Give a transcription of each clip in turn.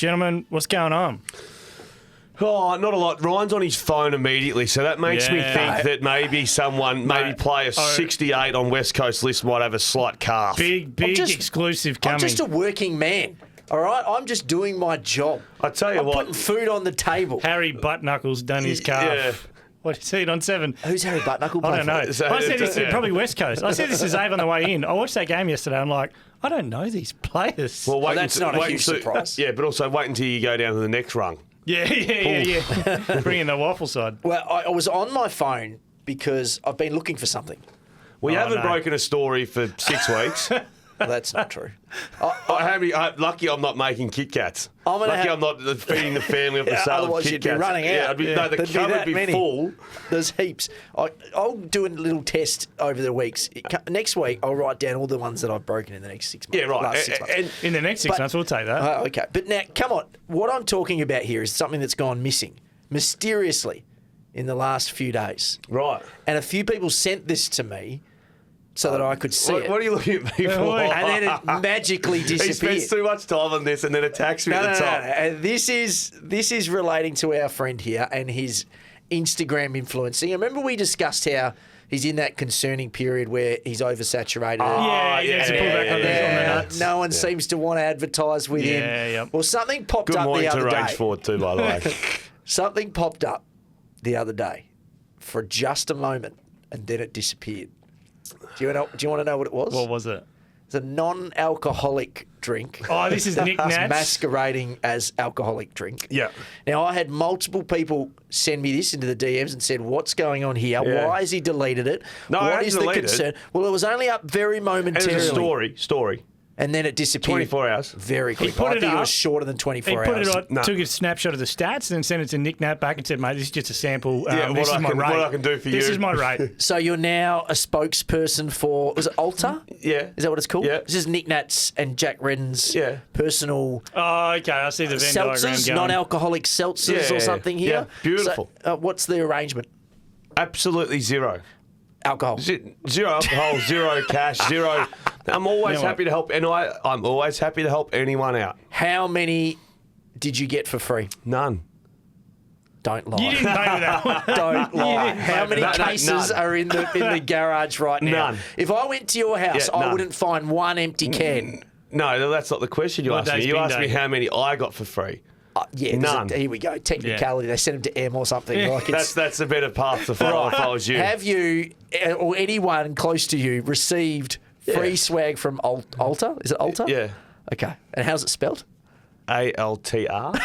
Gentlemen, what's going on? Oh, not a lot. Ryan's on his phone immediately, so that makes me think that maybe player 68 on West Coast list might have a slight calf. Big exclusive coming. I'm just a working man, all right? I'm just doing my job. I tell you I'm what. putting food on the table. Harry Buttknuckles done his calf. Yeah. What, is he on 7? Who's Harry Buttknuckle? I don't know. So I said this probably West Coast. I said this is Ave on the way in. I watched that game yesterday. I'm like, I don't know these players. Well, that's not a huge surprise. Yeah, but also wait until you go down to the next rung. Yeah. Bring in the waffle side. Well, I was on my phone because I've been looking for something. Well, you haven't broken a story for 6 weeks. Well, that's not true. Lucky I'm not making Kit Kats. Lucky I'm not feeding the family of the sale of otherwise Kit you'd be Kats. running out. The cupboard would be full. There's heaps. I'll do a little test over the weeks. Next week, I'll write down all the ones that I've broken in the next 6 months. Yeah, right. Last 6 months. And in the next 6 months, we'll take that. Okay. But now, come on. What I'm talking about here is something that's gone missing mysteriously in the last few days. Right. And a few people sent this to me so that I could see it. What are you looking at me for? And then it magically disappeared. He spends too much time on this and then attacks me at the top. No. And this is relating to our friend here and his Instagram influencing. I remember we discussed how he's in that concerning period where he's oversaturated. No one seems to want to advertise with him. Yeah. Well, something popped Good up morning the other to day. Range Ford too, by the way. Something popped up the other day for just a moment and then it disappeared. Do you want to know what it was? What was it? It's a non-alcoholic drink. Oh, this is Nick Nats. Masquerading as alcoholic drink. Yeah. Now, I had multiple people send me this into the DMs and said, what's going on here? Yeah. Why has he deleted it? No, what I is the deleted concern? it. Well, it was only up very momentarily. And it's a story. And then it disappeared. 24 hours. Very quickly. put I it think it up. was shorter than 24 He hours. put it on, No. took a snapshot of the stats and then sent it to Nick Nat back and said, mate, this is just a sample. Yeah, this is my rate. what I can do for you. This is my rate. So you're now a spokesperson for, was it Alta? Yeah. Is that what it's called? Yeah. This is Nick Nat's and Jack Redden's personal Oh, okay. I see the Venn diagram seltzers, going. non-alcoholic seltzers Yeah, or something here. yeah. Beautiful. So, what's the arrangement? Absolutely zero. Alcohol. Zero alcohol, zero cash, zero. I'm always You know happy to help, and I'm always happy to help anyone out. How many did you get for free? None. Don't lie. You didn't pay with that one. Don't lie. didn't How pay many for that. cases None. are in the garage right now? None. If I went to your house, Yeah, I none. wouldn't find one empty can. No, that's not the question you What asked me. day's You bin asked me day? how many I got for free. Yeah, None. here we go. Technicality. They sent them to M or something. Yeah. Like it's, That's a better path to follow if I was you. Have you or anyone close to you received free swag from Alta? Is it Alta? Yeah. Okay. And how's it spelled? ALTR.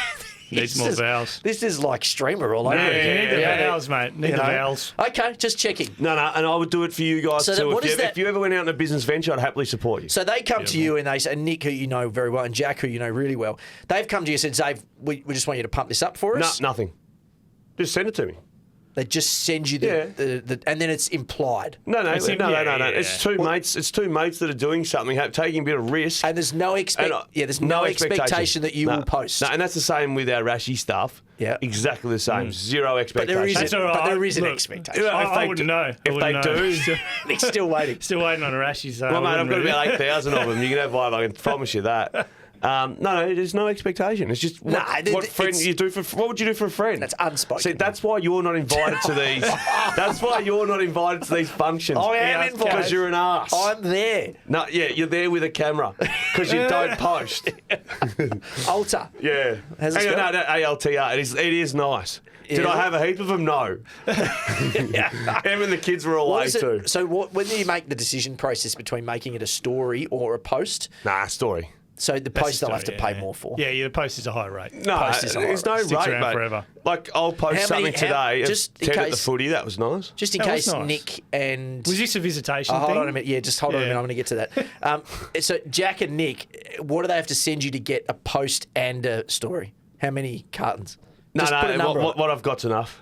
Needs more vowels. This is like streamer all over Yeah, again. you need the vowels, mate. Need the vowels. Okay, just checking. No, and I would do it for you guys So too. what is that? If you ever went out in a business venture, I'd happily support you. So they come to you and they say, Nick, who you know very well, and Jack, who you know really well, they've come to you and said, Dave, we just want you to pump this up for us. No, nothing. Just send it to me. They just send you the and then it's implied. No. Yeah. It's two mates. It's two mates that are doing something, taking a bit of risk. And there's no there's no expectation that you will post. No, and that's the same with our Rashi stuff. Yeah. Exactly the same. Zero But expectation. there is, That's all right. but there is an Look, expectation. I wouldn't know. If they do, Nick's still waiting. Still waiting on a Rashi. So well, mate, I've got about 8,000 of them. You can have five. I can promise you that. No, there's no expectation. It's just what friend you do for. What would you do for a friend? That's unspoken. See, that's why you're not invited to these. That's why you're not invited to these functions. I am invited. Because you're an arse. I'm there. No, yeah, you're there with a camera because you don't post. Alta. Yeah. How's it Hang on, spelled? no, ALTR. It is nice. Did I have a heap of them? No. Even the kids were away too. So when do you make the decision process between making it a story or a post? Nah, story. So the post they'll have to pay more for. Yeah, the post is a high rate. No, Post is there's no Sticks rate, around mate. forever. Like, I'll post something today. just in 10 at the case- footy. That was nice. Just in That was case nice. Nick and... Was this a visitation hold thing? on a minute. Yeah, just hold on a minute. I'm going to get to that. So Jack and Nick, what do they have to send you to get a post and a story? How many cartons? No, Just put a number on it. what I've got's enough.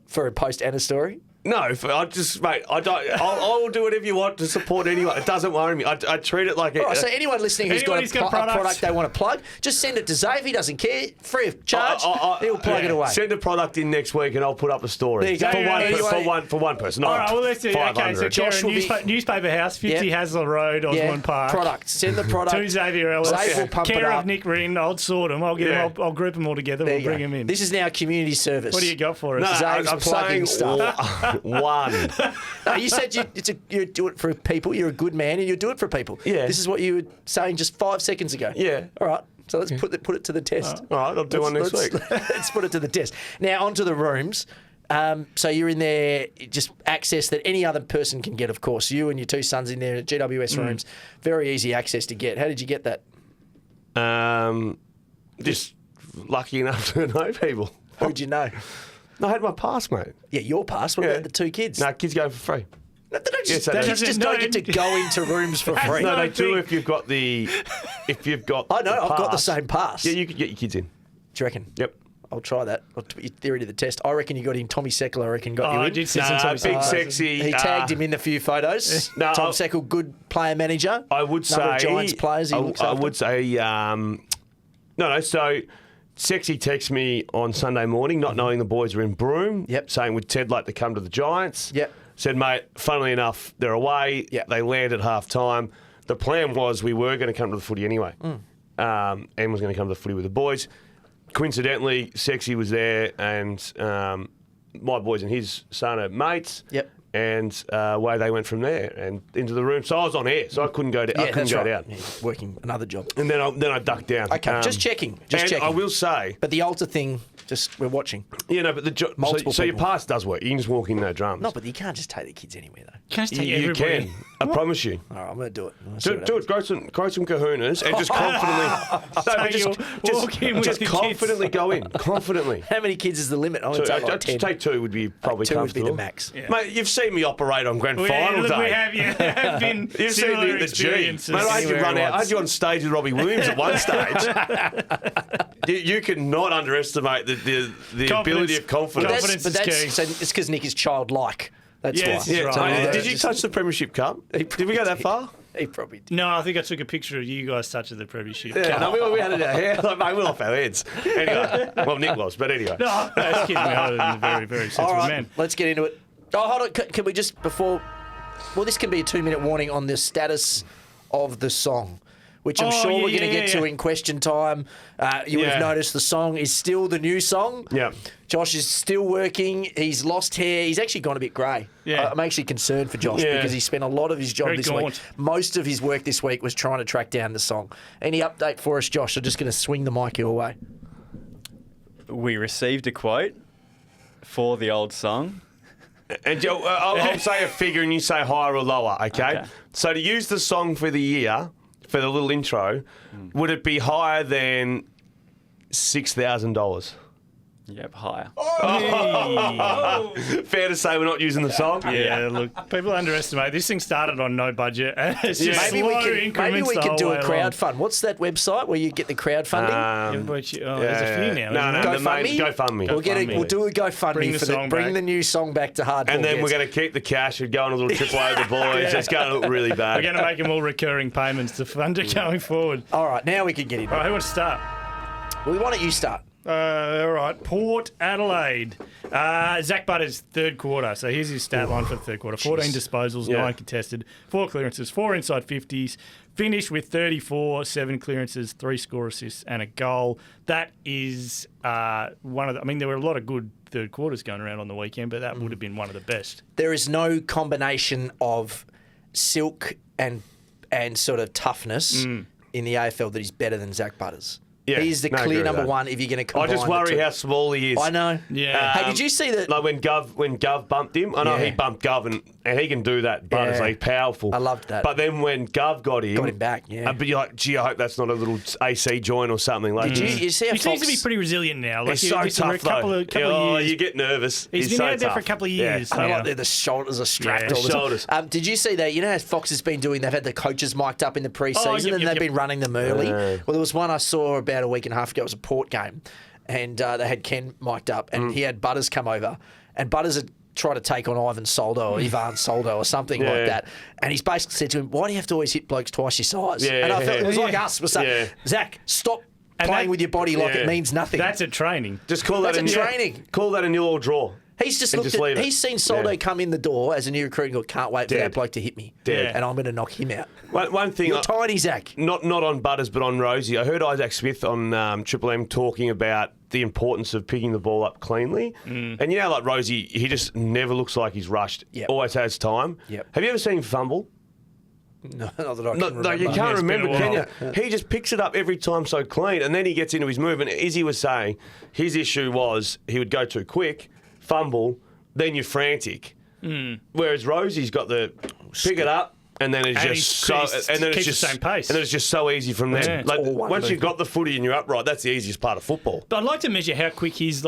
For a post and a story? No, I just, mate, I don't. I will do whatever you want to support anyone. It doesn't worry me. I treat it like All right, so anyone listening who's got a product they want to plug, just send it to Xavier. He doesn't care. Free of charge. He'll plug it away. Send a product in next week and I'll put up a story. There you go. For one person. All right, well, let's do 500. Okay, so Josh will Newspaper House, 50 Haslett Road, Osborne Park. Product. Send the product. To Xavier Ellis. Xavier will pump it Care up. of Nick Rynne. I'll sort them. I'll get them. I'll group them all together. We'll bring them in. This is now community service. What do you got for us? No, Zave's I'm plugging saying stuff. one. No, you said you do it for people. You're a good man, and you do it for people. Yeah. This is what you were saying just 5 seconds ago. Yeah. All right. So let's put it to the test. All right, I'll do one next week. Let's put it to the test. Now onto the rooms. So you're in there, just access that any other person can get. Of course, you and your two sons in there at GWS rooms. Very easy access to get. How did you get that? Just lucky enough to know people. Who'd you know? I had my pass, mate. Yeah, your pass. What about the two kids? No, kids go for free. No, they don't Yes, just, they do. kids just don't get to go into rooms for free. No, no they do thing. if you've got the. I know. I've got the same pass. Yeah, you could get your kids in. Do you reckon? Yep. I'll try that. I'll put your theory to the test. I reckon you got in. Tommy Seckle, I reckon, got you in. I did see some Tommy big Seckle. sexy. He tagged him in a few photos. No, Tom Seckle, good player manager. I would Number say of Giants players he looks I after. would say no. So Sexy texted me on Sunday morning, not knowing the boys were in Broome. Yep. Saying would Ted like to come to the Giants? Yep. Said, mate, funnily enough, they're away. Yep. They land at half time. The plan was we were going to come to the footy anyway. And was going to come to the footy with the boys. Coincidentally, Sexy was there, and my boys and his son are mates. Yep. And away they went from there and into the room. So I was on air, so I couldn't go down. I couldn't go down. Yeah, working another job. And then I ducked down. Okay, just checking. Just and checking. I will say, But the altar thing, just we're watching. you know, but Multiple so your people. pass does work. You can just walk in, no drums. No, but you can't just take the kids anywhere, though. Can I just take you everybody? can. I promise you. All right, I'm going to do it. I'm gonna see Do what it. Grow some kahunas and just confidently. you walk in with just the confidently kids. go in. Confidently. happens. How many kids is the limit? I'm going to take like 10. Take two would be probably Two would be comfortable. the max. Yeah. Mate, you've seen me operate on grand We final day. have been You've seen similar the G. experiences. Mate, I had you anywhere run out. I once. had you on stage with Robbie Williams at one stage. you cannot underestimate the ability of confidence. Confidence is key. So it's because Nick is childlike. That's Yes, why. yeah, Yeah, So, mate, did you touch the Premiership Cup? Did we go that far? He probably did. No, I think I took a picture of you guys touching the premiership. Yeah, no, we had it out here. Like, mate, we're off our heads. Anyway, well, Nick was, but anyway. No, I was kidding. I'm a very, very sensible All right, man. let's get into it. Oh, hold on. Can we just, before... Well, this can be a 2-minute warning on the status of the song, which I'm sure we're going to get to in question time. You would have noticed the song is still the new song. Yeah. Josh is still working. He's lost hair. He's actually gone a bit grey. Yeah. I'm actually concerned for Josh because he spent a lot of his job Very this gaunt. week. Most of his work this week was trying to track down the song. Any update for us, Josh? I'm just going to swing the mic your way. We received a quote for the old song. And Joe, I'll say a figure and you say higher or lower, okay? Okay. So to use the song for the year, for the little intro, would it be higher than $6,000? Yep, higher. Fair to say we're not using the song? Yeah, look, people underestimate. This thing started on no budget, and it's just Maybe we slow could increments the do whole a way crowdfund. What's that website where you get the crowdfunding? There's a few now. No, isn't there? GoFundMe. We'll do a GoFundMe Bring the for song bring back. the new song back to Hardball And then we're Gets. going to keep the cash and go on a little trip away with the boys. It's going to look really bad. We're going to make them all recurring payments to fund it going forward. All right, now we can get into All it. right, who wants to start? Well, why don't you start? All right, Port Adelaide. Zach Butters, third quarter. So here's his stat line for the third quarter. 14 disposals, 9 contested, 4 clearances, 4 inside 50s. Finished with 34, 7 clearances, 3 score assists and a goal. That is one of the... I mean, there were a lot of good third quarters going around on the weekend, but that would have been one of the best. There is no combination of silk and sort of toughness in the AFL that is better than Zach Butters. Yeah, He's the no, I agree clear with number that. one if you're going to I combine just worry the two. how small he is. I know. Yeah. Hey, did you see that? Like when Gov bumped him, I know Yeah. he bumped Gov and he can do that. Butters, Yeah. like powerful. I loved that. But then when Gov got him back, yeah. But you're like, gee, I hope that's not a little AC joint or something. Like, Did you see how He seems Fox... to be pretty resilient now. Like he's so it's a tough couple though. of years. You get nervous. He's been so out there for a tough. couple of Yeah. years. I now. like the shoulders are strapped Yeah, all the shoulders. time. Did you see that? You know how Fox has been doing? They've had the coaches mic'd up in the pre-season yep, and yep, they've yep. been running them early. Well, there was one I saw about a week and a half ago. It was a Port game, and they had Ken mic'd up, and he had Butters come over, and Butters had try to take on Ivan Soldo or Ivan Soldo or something like that. And he's basically said to him, why do you have to always hit blokes twice your size? Yeah, and I felt it was like us. We're saying, Zach, stop playing with your body like it means nothing. That's a training. Just call that training. Call that a nil or draw. He's just looked at, he's seen Soldo come in the door as a new recruit and gone, can't wait for that bloke to hit me. And I'm going to knock him out. One thing. You're tiny, Zach. Not on Butters, but on Rosie. I heard Isaac Smith on Triple M talking about the importance of picking the ball up cleanly. And you know, like Rosie, he just never looks like he's rushed. Always has time. Have you ever seen him fumble? No, not that I can remember. No, you can't remember, can you? He just picks it up every time so clean, and then he gets into his move. And as he was saying, his issue was he would go too quick, fumble, then you're frantic. Whereas Rosie's got the pick it up, and then it's just the same pace. And then it's just so easy from there. Yeah. Like once you've got the footy and you're upright, that's the easiest part of football. But I'd like to measure how quick his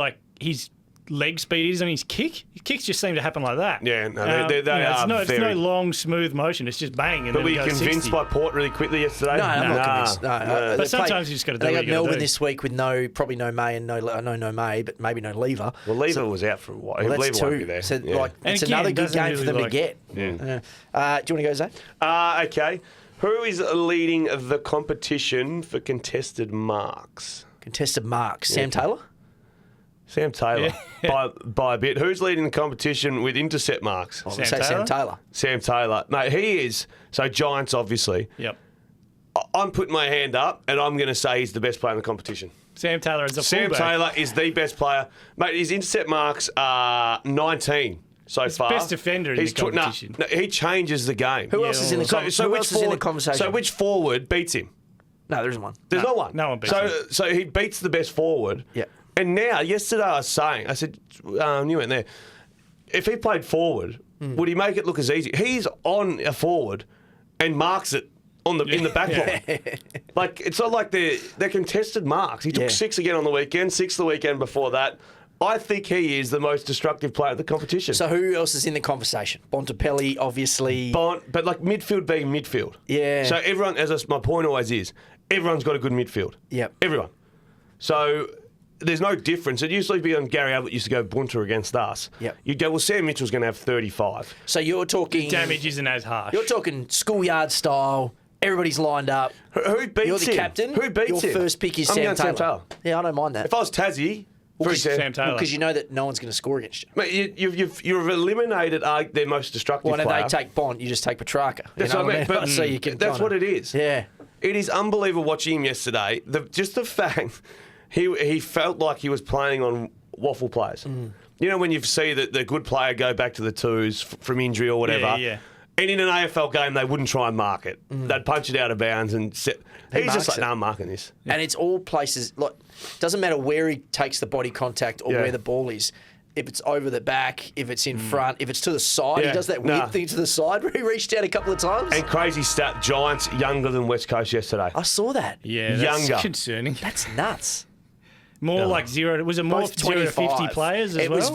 leg speed is. I mean, his kicks just seem to happen like that. Yeah, no, they are it's no long, smooth motion. It's just bang. And but then were you convinced 60. by Port really quickly yesterday? No, I'm not convinced. No. But sometimes you just got to do they what got you got to Melbourne do. this week with probably no May and no May, but maybe no Lever. Well, Lever was out for a while. Well, that's Lever won't be there. So, yeah. it's another good game for them to get. Yeah. Do you want to go, Zach? Okay. Who is leading the competition for contested marks? Contested marks. Sam Taylor? Sam Taylor, by a bit. Who's leading the competition with intercept marks? Sam Taylor. Sam Taylor. Mate, he is. So Giants, obviously. Yep. I'm putting my hand up, and I'm going to say he's the best player in the competition. Sam Taylor is a Sam fullback. Taylor is the best player. Mate, his intercept marks are 19 so far. Best defender in the competition. No, he changes the game. Who else is in the conversation? Who else is in the conversation? So which forward beats him? No, there isn't one. There's no one. No one beats him. So he beats the best forward. Yeah. And now, yesterday I said, you went there. If he played forward, would he make it look as easy? He's on a forward and marks it in the back line. Like, it's not like they're contested marks. He took 6 again on the weekend, 6 the weekend before that. I think he is the most destructive player of the competition. So who else is in the conversation? Bontempelli, obviously. But like midfield being midfield. Yeah. So everyone, my point always is, everyone's got a good midfield. Yep. Everyone. So there's no difference. It used to be on Gary Ablett used to go bunter against us. Yep. You'd go, well, Sam Mitchell's going to have 35. So you're talking... Damage isn't as harsh. You're talking schoolyard style. Everybody's lined up. Who beats him? You're the captain. Who beats him? Your first pick is I'm Sam going Taylor. Sam Taylor. Yeah, I don't mind that. If I was Tassie... Sam Taylor. Because you know that no one's going to score against you. Mate, you've eliminated their most destructive Well, player. they take Bont, you just take Petrarca. That's what I mean. But so you can that's what it is. Yeah. It is unbelievable watching him yesterday. Just the fact he felt like he was playing on waffle players. You know when you see the good player go back to the twos from injury or whatever. Yeah. And in an AFL game, they wouldn't try and mark it. They'd punch it out of bounds and set. He's just like, no, I'm marking this. And it's all places. Like, doesn't matter where he takes the body contact or where the ball is. If it's over the back, if it's in front, if it's to the side, he does that weird thing to the side where he reached out a couple of times. And crazy stat: Giants younger than West Coast yesterday. I saw that. Yeah, that's Younger. concerning. That's nuts. More like zero. Was it more Both 0 to 50 25. players as It well? was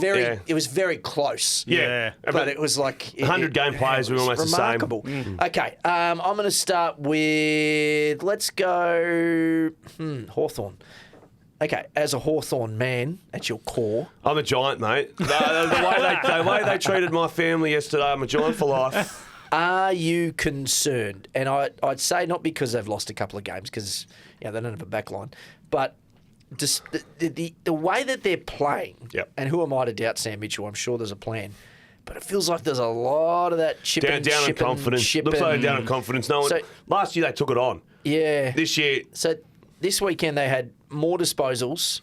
it was very close. Yeah. But it was like 100 game players were it was almost the same. remarkable. Okay, I'm going to start with, let's go Hawthorn. Okay, as a Hawthorn man at your core. I'm a Giant, mate. The way they treated my family yesterday, I'm a Giant for life. Are you concerned? And I'd say not because they've lost a couple of games, because they don't have a back line, but just the way that they're playing, and who am I to doubt Sam Mitchell? I'm sure there's a plan. But it feels like there's a lot of that chipping, down in confidence. Looks like they're down in confidence. Last year they took it on. Yeah. This year. So this weekend they had more disposals,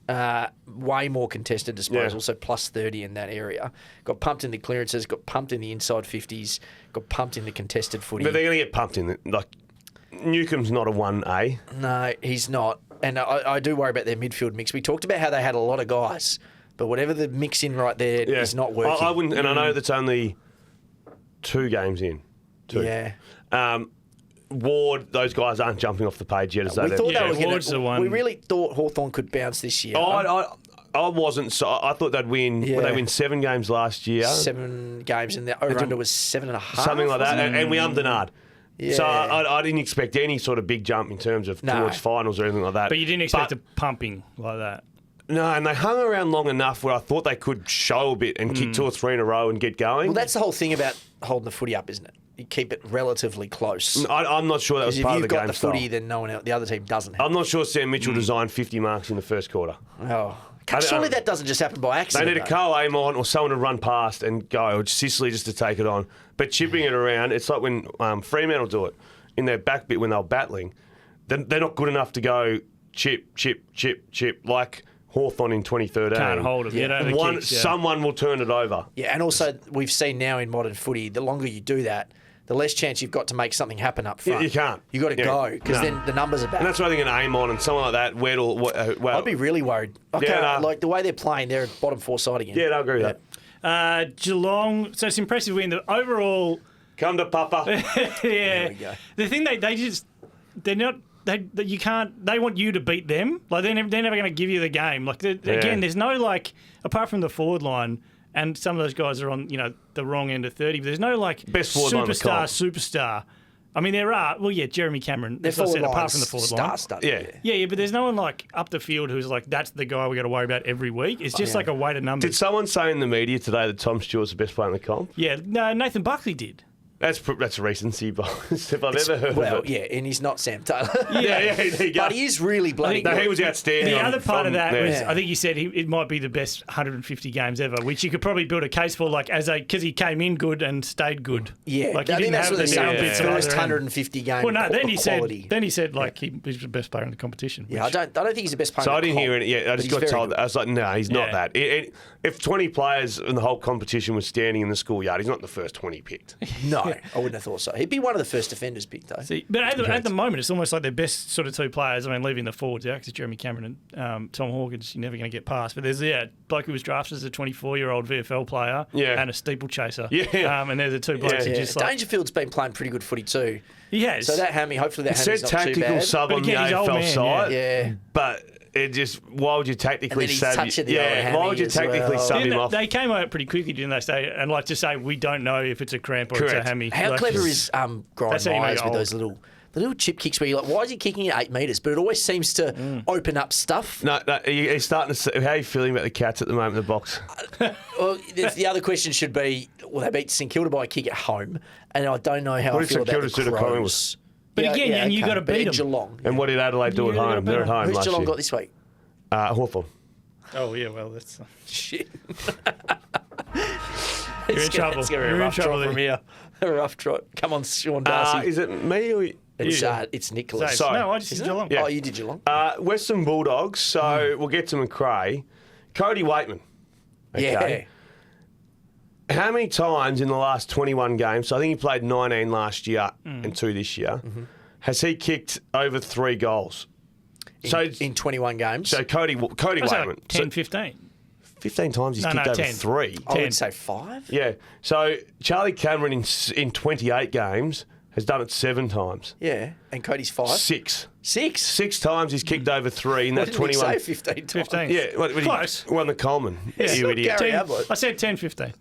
way more contested disposals, so plus 30 in that area. Got pumped in the clearances, got pumped in the inside 50s, got pumped in the contested footy. But they're going to get pumped in. Like, Newcomb's not a 1A. No, he's not. And I do worry about their midfield mix. We talked about how they had a lot of guys, but whatever the mix in right there is not working. I wouldn't, and I know that's only 2 games in. 2. Yeah. Ward, those guys aren't jumping off the page yet. As We they thought they were Ward's the one. We really thought Hawthorn could bounce this year. I wasn't. So I thought they'd win. Well, they win 7 games last year. 7 games, and the over-under was 7.5. Something like that. And we ummed. Yeah. So I didn't expect any sort of big jump in terms of towards finals or anything like that. But you didn't expect a pumping like that. No, and they hung around long enough where I thought they could show a bit and kick 2 or 3 in a row and get going. Well, that's the whole thing about holding the footy up, isn't it? You keep it relatively close. I'm not sure that was part of the game If you've got the footy, style. then no one else, the other team doesn't have I'm not sure Sam Mitchell designed 50 marks in the first quarter. Oh. Surely that doesn't just happen by They accident. need a Carl Amon or someone to run past and go, or Sicily just to take it on. But chipping it around, it's like when Fremantle do it in their back bit when they're battling. They're not good enough to go chip, like Hawthorn in 2013. Can't hold it. Yeah. Someone will turn it over. Yeah, and also we've seen now in modern footy, the longer you do that, the less chance you've got to make something happen up front. You can't. You've got to go, because then the numbers are back. And that's why I think an Amon and someone like that, well, I'd be really worried. Like the way they're playing, they're a bottom 4 side again. Yeah, I agree with that. Geelong, so it's an impressive win. The overall... Come to Papa. Yeah. There we go. The thing they're not... you can't. They want you to beat them. Like they're never going to give you the game. Like again, there's no like apart from the forward line, and some of those guys are on the wrong end of 30. But there's no like best forward line superstar. I mean, there are. Well, yeah, Jeremy Cameron. Their As I forward said, apart line's from the forward line. star-studded. Yeah, but there's no one like up the field who's like that's the guy we got to worry about every week. It's just like a weighted number. Did someone say in the media today that Tom Stewart's the best player in the comp? Yeah, no, Nathan Buckley did. That's recency bias. If I've ever heard of it. Well, yeah, and he's not Sam Taylor. Yeah, there you go. But he is really bloody good. He was outstanding. The other part of that was, Yeah. I think he said it might be the best 150 games ever, which you could probably build a case for, like because he came in good and stayed good. Yeah, like I think that's what they're saying. bits The at most either end. 150 game Well, no, then he quality. said like he was the best player in the competition. Yeah, I don't think he's the best player. So in I the didn't comp, hear it. Yeah, I but just he's got very told. good. I was like, no, he's not Yeah. that. If 20 players in the whole competition was standing in the schoolyard, he's not the first 20 picked. No, I wouldn't have thought so. He'd be one of the first defenders picked, though. See, but at the moment, it's almost like their best sort of two players. I mean, leaving the forwards out because Jeremy Cameron and Tom Hawkins, you're never going to get past. But there's bloke who was drafted as a 24-year-old VFL player and a steeplechaser. Yeah. And they're the two blokes who just like... Dangerfield's been playing pretty good footy too. He has. So that hammy, hopefully that Said hammy's not too tactical bad. sub But on the again, he's old AFL man, side. Yeah. But it just, why would you tactically And then he's sub touching the old hammy why would you as tactically well. sub Didn't him off? They came out pretty quickly, didn't they? Say and like to say we don't know if it's a cramp or it's Correct. a hammy. How Like, clever just- is Brian That's how you Myers make with it those little chip kicks where you're like, why is he kicking at 8 metres? But it always seems to open up stuff. No, he's starting to say, how are you feeling about the Cats at the moment in the box? Well, the other question should be, well, they beat St Kilda by a kick at home, and I don't know how What I did feel St about Kilda the do to Collingwood? Crows. But again, and you gotta but beat in 'em. Geelong. And what did Adelaide do at You gotta home? beat They're at 'em. home Who's last Geelong year. got this week? Hawthorn. Oh yeah, well that's Shit. you're in trouble. It's going to be a You're in rough trouble trot from here. A rough trot. Come on, Sean Darcy. Is it me or it's Nicholas. Safe. No, I just did Geelong. Yeah. Oh, you did Geelong? Western Bulldogs? So we'll get to McRae. Cody Waitman. Okay. Yeah. How many times in the last 21 games, so I think he played 19 last year and 2 this year, has he kicked over 3 goals? In 21 games? So Cody I was Waitman. like 10, 15. 15 times he's No, kicked no, over 10. 3. I 10. would say 5. Yeah. So Charlie Cameron in 28 games has done it 7 times. Yeah. And Cody's 5. 6. 6? 6 times he's kicked over 3 in What that did Nick 21. say? 15 times. 15. Yeah, what Close. Won the Coleman. Yeah. You idiot. Gary 10, Ablett. I said 10, 15.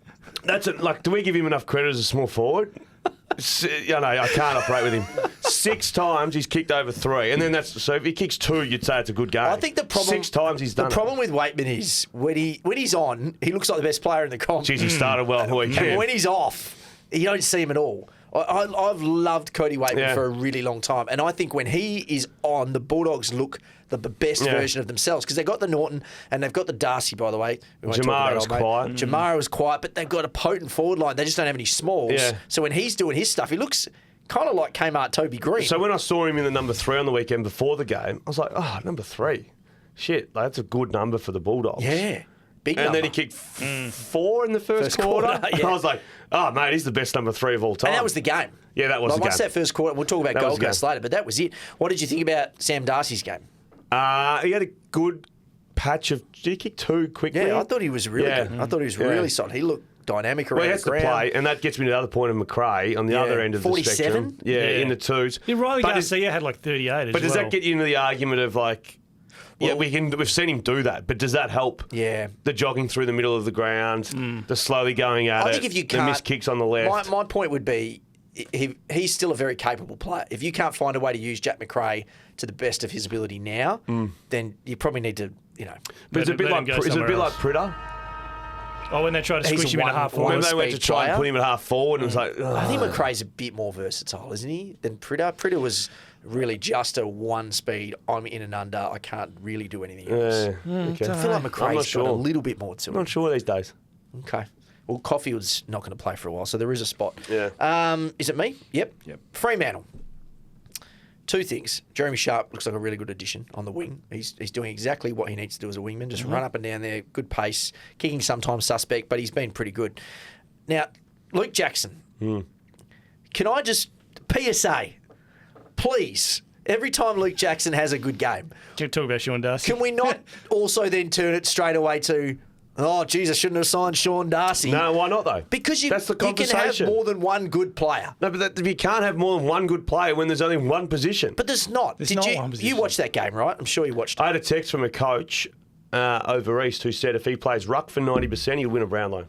That's it. Like, do we give him enough credit as a small forward? I can't operate with him. 6 times he's kicked over 3, and then that's so if he kicks 2, you'd say it's a good game. I think the problem 6 times he's done. The problem with Waitman is when he's on, he looks like the best player in the comp. Jeez, he started well on the And weekend. when he's off, you don't see him at all. I've loved Cody Waitman for a really long time, and I think when he is on, the Bulldogs look the best version of themselves because they've got the Norton and they've got the Darcy, by the way. Jamara was quiet. Jamara was quiet, but they've got a potent forward line. They just don't have any smalls. Yeah. So when he's doing his stuff, he looks kind of like Kmart Toby Green. So when I saw him in the number 3 on the weekend before the game, I was like, number 3. Shit, that's a good number for the Bulldogs. yeah. Big And number. then he kicked 4 in the first quarter. yeah. I was like, mate, he's the best number 3 of all time. And that was the game. Yeah, that was like, the once game. that first quarter, we'll talk about That was Gold the Coast game. later, but that was it. What did you think about Sam Darcy's game? He had a good patch of. Did he kick 2 quickly? Yeah, I thought he was really good. I thought he was really solid. He looked dynamic around Well, he has the to ground. play, and that gets me to the other point of McRae on the other end of 47? the spectrum. Yeah, in the 2s. Yeah, Riley But Garcia had like 38 as But does well. that get you into the argument of like, we've seen him do that, but does that help? Yeah. The jogging through the middle of the ground, the slowly going at I it, think if you the can't, missed kicks on the left. My point would be he's still a very capable player. If you can't find a way to use Jack McRae to the best of his ability now, then you probably need to you know. But is it a bit like Pritter? Oh, when they tried to He's squish him into half forward. Remember they went to try and put him at half forward and it was like... I think McRae's a bit more versatile, isn't he, than Pritter? Pritter was really just a one speed, I'm in and under, I can't really do anything else. Okay. I feel like McRae's got a little bit more to him. I'm not sure these days. Okay. Well, Caulfield's not going to play for a while, so there is a spot. Yeah. Is it me? Yep. Fremantle. Two things. Jeremy Sharp looks like a really good addition on the wing. He's doing exactly what he needs to do as a wingman, just run up and down there, good pace, kicking sometimes suspect, but he's been pretty good. Now, Luke Jackson. Can I just, PSA, please, every time Luke Jackson has a good game, Can we talk about Sean Darcy? can we not also then turn it straight away to, oh, geez, I shouldn't have signed Sean Darcy? No, why not though? Because That's the you can have conversation. more than one good player. No, but you can't have more than one good player when there's only one position. But there's not. There's not one You position. watched that game, right? I'm sure you watched it. I had a text from a coach over East who said if he plays ruck for 90%, he'll win a Brownlow.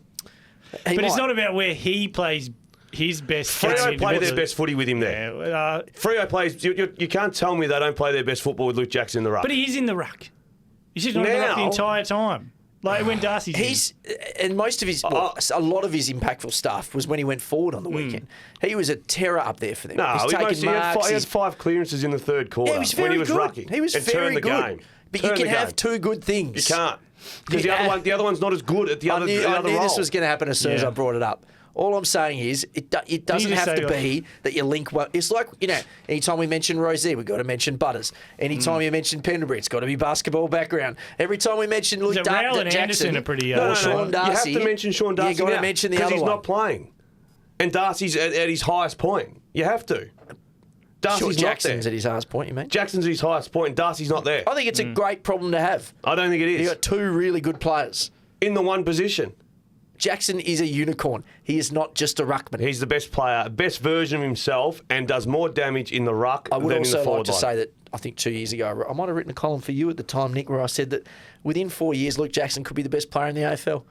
But it's not about where he plays his best. Freo play their best footy with him there. Yeah, Freo plays... You can't tell me they don't play their best football with Luke Jackson in the ruck. but he is in the ruck. He's just not in the ruck the Now- entire time. Like when Darcy's And most of his, a lot of his impactful stuff was when he went forward on the weekend. He was a terror up there for them. No, he's taking marks. he had 5 clearances in the third quarter Yeah, he was very when he was good. rucking. He was and very turned the good. game. But you Turned can the have game. two good things. You can't. Because Yeah. the other one's not as good at the I other knew role. this was going to happen as soon as I brought it up. All I'm saying is it doesn't just have say, to be that you link well. It's like, anytime we mention Rosie, we've got to mention Butters. Anytime you mention Pendlebury, it's got to be basketball background. Every time we mention Luke Rowell and Jackson Anderson are pretty... or Sean Darcy, You have to mention Sean Darcy you got to mention the other because he's one. not playing. And Darcy's at his highest point. You have to. Darcy's Sure, not Jackson's there. at his highest point, you mean? Jackson's at his highest point and Darcy's not there. I think it's a great problem to have. I don't think it You is. got two really good players. In the one position. Jackson is a unicorn. He is not just a ruckman. He's the best player, best version of himself, and does more damage in the ruck I would than in the also forward like to line. say that I think 2 years ago, I might have written a column for you at the time, Nick, where I said that within 4 years, Luke Jackson could be the best player in the AFL.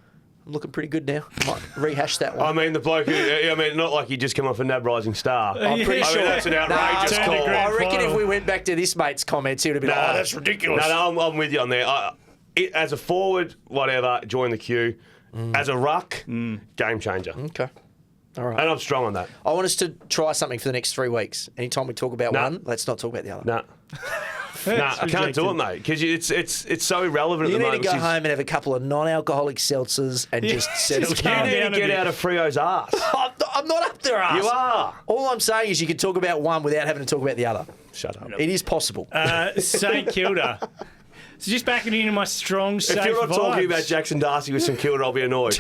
I'm looking pretty good now. I might rehash that one. I mean, the bloke, not like he just come off a NAB Rising Star. I'm pretty I mean, sure that's an outrageous Nah, call. grand I reckon final. if we went back to this mate's comments, he would have been like, oh, that's ridiculous. No, I'm with you on there. As a forward, whatever, join the queue. As a ruck, game changer. Okay. All right. And I'm strong on that. I want us to try something for the next 3 weeks. Anytime we talk about one, let's not talk about the other. No. I can't do it, mate, because it's so irrelevant You at the need to moment. go home and have a couple of non-alcoholic seltzers and just settle just down. calm You need down to a get bit. out of Freo's ass. I'm not up their ass. You are. All I'm saying is you can talk about one without having to talk about the other. Shut up. It is possible. St Kilda. So just backing into my strong, safe If you're not vibes. talking about Jackson Darcy with St Kilda, I'll be annoyed.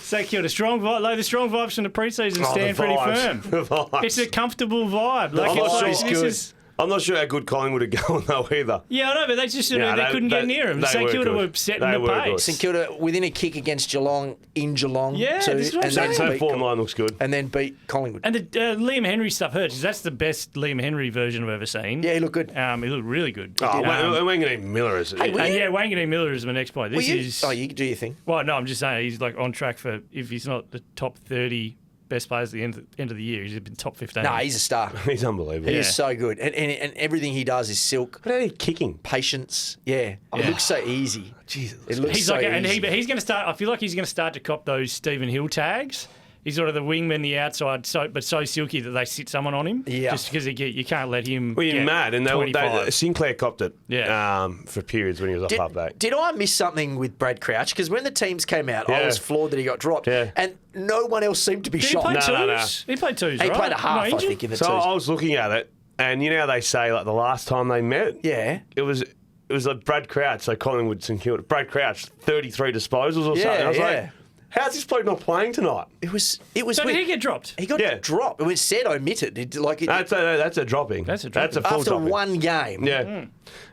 St Kilda, strong vibe. The strong vibes from the preseason stand pretty firm. The vibes. It's a comfortable vibe. Like, I'm not it's sure. like, this is, I'm not sure how good Collingwood are going though either. yeah, I know, but they just Yeah, they couldn't get near him. they St were Kilda good. were setting They the were good. pace. St Kilda within a kick against Geelong in Geelong Yeah, too, this is what I'm and saying. then So beat form line looks good. and then beat Collingwood. And the Liam Henry stuff hurts. 'Cause that's the best Liam Henry version I've ever seen. Yeah, he looked good. He looked really good. Oh, Wanganeen Miller is. Hey, And yeah, Wanganeen Miller is my next point. This is. you do your thing. Well, no, I'm just saying he's like on track for, if he's not the top 30 best players at the end of the year, he's been top 15. Nah, he's a star. He's unbelievable. He Yeah. is so good, and everything he does is silk. But how he kicking? Patience, It looks so easy. Jesus. It looks He's so like, easy. but he's going to start. I feel like he's going to start to cop those Stephen Hill tags. He's sort of the wingman, the outside, but so silky that they sit someone on him. Yeah. Just because you can't let him. Well, you're get mad, and 25. Sinclair copped it. Yeah. For periods when he was off halfback. Did I miss something with Brad Crouch? Because when the teams came out, I Yeah. was floored that he got dropped, Yeah. and no one else seemed to be Did he shot. play No, twos? no. He played twos, He right? played a half, Not I injured? think, in the So twos. I was looking at it, and you know how they say like the last time they met, Yeah. it was like Brad Crouch, so Collingwood St Kilda. Brad Crouch, 33 disposals or Yeah, something. I was yeah. like, how's this bloke not playing tonight? It was. So weird. did he get dropped? He got Yeah. dropped. It was said omitted. That's a dropping. That's a That's a dropping. full after dropping. one game. Yeah.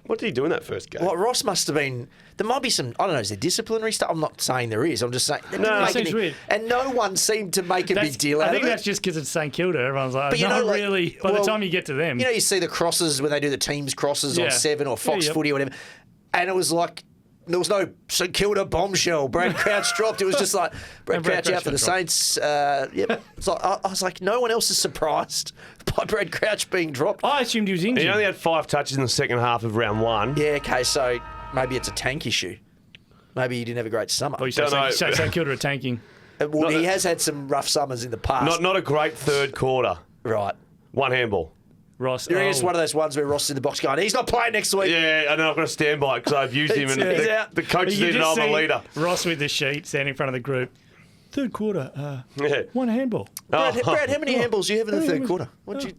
What did he do in that first game? Well, Ross must have been. There might be some. I don't know. Is there disciplinary stuff? I'm not saying there is. I'm just saying. It didn't it make seems any, weird. And no one seemed to make a big deal out I of think it. that's just because it's St Kilda. Everyone's like, But you not know, like, really. By well, the time you get to them, You know, you see the crosses when they do the teams crosses Yeah. on 7 or Fox Yeah, yep. Footy or whatever, and it was like There was no St Kilda bombshell. Brad Crouch dropped. It was just like Brad Crouch out for the Saints. Yep. So I was like, no one else is surprised by Brad Crouch being dropped. I assumed he was injured. He only had 5 touches in the second half of round 1. Yeah, okay, so maybe it's a tank issue. Maybe he didn't have a great summer. Or you say St Kilda are tanking. Well, he has had some rough summers in the past. Not a great third quarter. Right. 1 handball. Ross. You're just one of those ones where Ross is in the box going, he's not playing next week. Yeah, I know. I've got to stand by it because I've used him, and He's out. the coach You didn't just know I'm a see leader. Ross with the sheet standing in front of the group. Third quarter, Yeah. 1 handball. Brad, how many handballs do you have in the third quarter? What'd you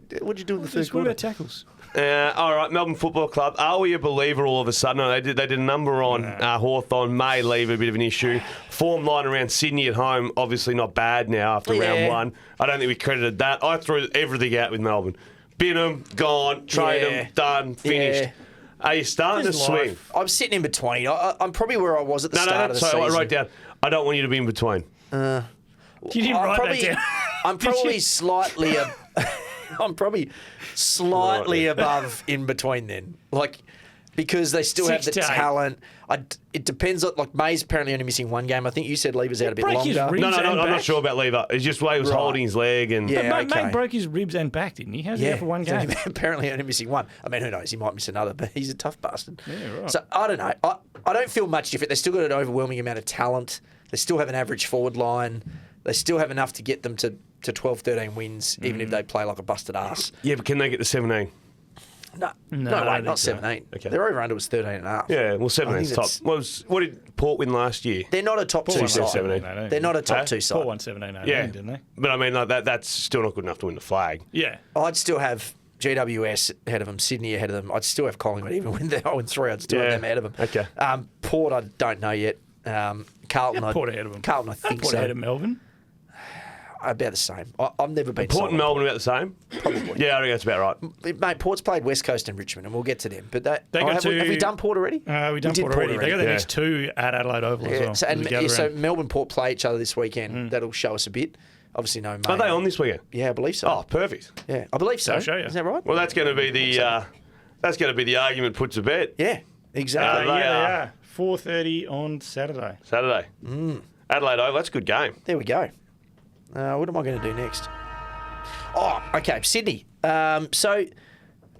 do in the third What quarter? about tackles? All right, Melbourne Football Club. Are we a believer all of a sudden? They did a number on Hawthorn. May leave a bit of an issue. Form line around Sydney at home, obviously not bad now after round 1. I don't think we credited that. I threw everything out with Melbourne. Bin them, gone, trade them, done, finished. Yeah. Are you starting to swing? I'm sitting in between. I'm probably where I was at the start of the season. I wrote down, I don't want you to be in between. You didn't write that down. I'm probably slightly... I'm probably slightly above in between then. Like, because they still have the 6 to 8. talent. It depends on, like, May's apparently only missing 1 game. I think you said Lever's out a bit Break his longer. ribs. No, and I'm back. not sure about Lever. It's just the way he was holding his leg. And Yeah. But okay. Mate broke his ribs and back, didn't he? How's he out for 1 he's game? only- apparently only missing 1. I mean, who knows? He might miss another, but he's a tough bastard. Yeah, right. So, I don't know. I don't feel much different. They've still got an overwhelming amount of talent. They still have an average forward line. They still have enough to get them to 12, 13 wins, even if they play like a busted ass. yeah, but can they get to 17? No, I no, don't wait, think not so. 17. Okay. Their over-under was 13.5. Yeah, well, 17's top. that's- What did Port win last year? They're not a top Paul 2 won side. 17. They're not a top Huh? 2 Paul side. won 17-18, Yeah, didn't they? but I mean, like that's still not good enough to win the flag. Yeah. I'd still have GWS ahead of them, Sydney ahead of them. I'd still have Collingwood, even when they're 0-3. I'd still have them ahead of them. Okay. Port, I don't know yet. Carlton, Yeah, Port ahead of them. Carlton, I think Port so. ahead of Melbourne. About the same. I've never been. Port and sold. Melbourne about the same? Probably. Yeah, I think that's about right. Mate, Port's played West Coast and Richmond, and we'll get to them. But They got have we done Port already? We did Port already. They got the Yeah. next 2 at Adelaide Oval as well. So, as a gather so round. Melbourne Port play each other this weekend. That'll show us a bit. Obviously, no. Are they on this weekend? Yeah, I believe so. Oh, perfect. Yeah, I believe so. I'll show you. Is that right? Well, that's going to be the argument put to bed. Yeah, exactly. they Yeah, are. they are. 4:30 on Saturday. Saturday. Adelaide Oval. That's a good game. There we go. What am I going to do next? Oh, okay, Sydney. So,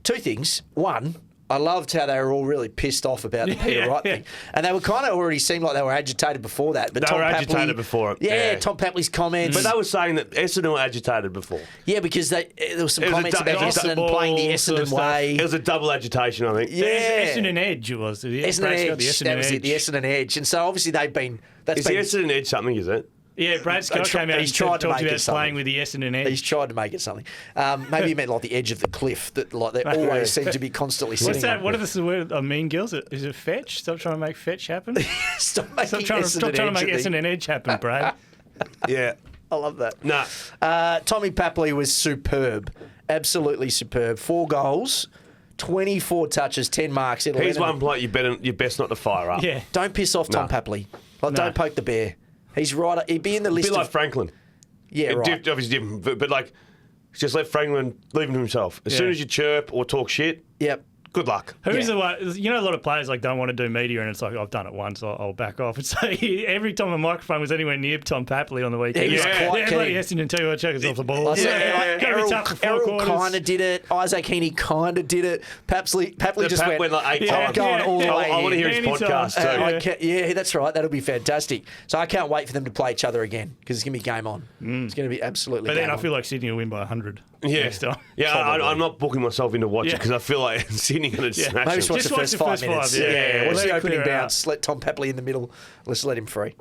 2 things. One, I loved how they were all really pissed off about the Peter Yeah, Wright yeah. thing. And they were kind of already seemed like they were agitated before that. But They Tom were Papley, agitated before it, Yeah, yeah. Tom Papley's comments. But they were saying that Essendon were agitated before. Yeah, because there was some It was a comments du- about it was a Essendon playing the ball sort of Essendon stuff. way. It was a double agitation, I think. Yeah. Essendon Edge it was. The Essendon Brad's got Edge. the Essendon That was it, Edge. the Essendon Edge. And so obviously they've been... Is the Essendon Edge something, is it? Yeah, Brad Scott came out he's and tried to talked make about it something. playing with the Essendon Edge. He's tried to make it something. Maybe he meant like the edge of the cliff that like they always seem to be constantly sitting What's that? on. What are the word of Mean Girls? Is it fetch? Stop trying to make fetch happen. Stop making Stop trying to make Edge a thing. Essendon Edge happen, Brad. Yeah. I love that. No. Tommy Papley was superb. Absolutely superb. 4 goals, 24 touches, 10 marks. He's one bloke you best not to fire up. Yeah. Don't piss off Tom No. Papley. Like, No. don't poke the bear. He's right. He'd be in the A list bit like of... Franklin. Yeah, right. Obviously different, but like, just let Franklin leave him to himself. As Yeah. soon as you chirp or talk shit, Yep. good luck. Who's Yeah. the one? You know, a lot of players like don't want to do media, and it's like I've done it once, I'll back off. It's like every time a microphone was anywhere near Tom Papley on the weekend, He was yeah, quite bloody keen. Essendon tell you what, check us off the ball. I said, Yeah. Gotta be tough for 4 Errol quarters. kind of did it. Isaac Heaney kind of did it. Papley just Pat went, went like 8 Yeah, times. going all the yeah. way I want to in. hear his Anytime. podcast too. Yeah. I can't, yeah, that's right. That'll be fantastic. So I can't wait for them to play each other again because it's going to be game on. It's going to be absolutely But game then I on. feel like Sydney will win by 100 Yeah, next time. I'm not booking myself into watching Yeah. because I feel like Sydney going to Yeah. smash Maybe them. just watch Just the watch first the 5 first minutes. 5, yeah. Watch Let the it opening clear out. bounce. Let Tom Papley in the middle. Let's let him free.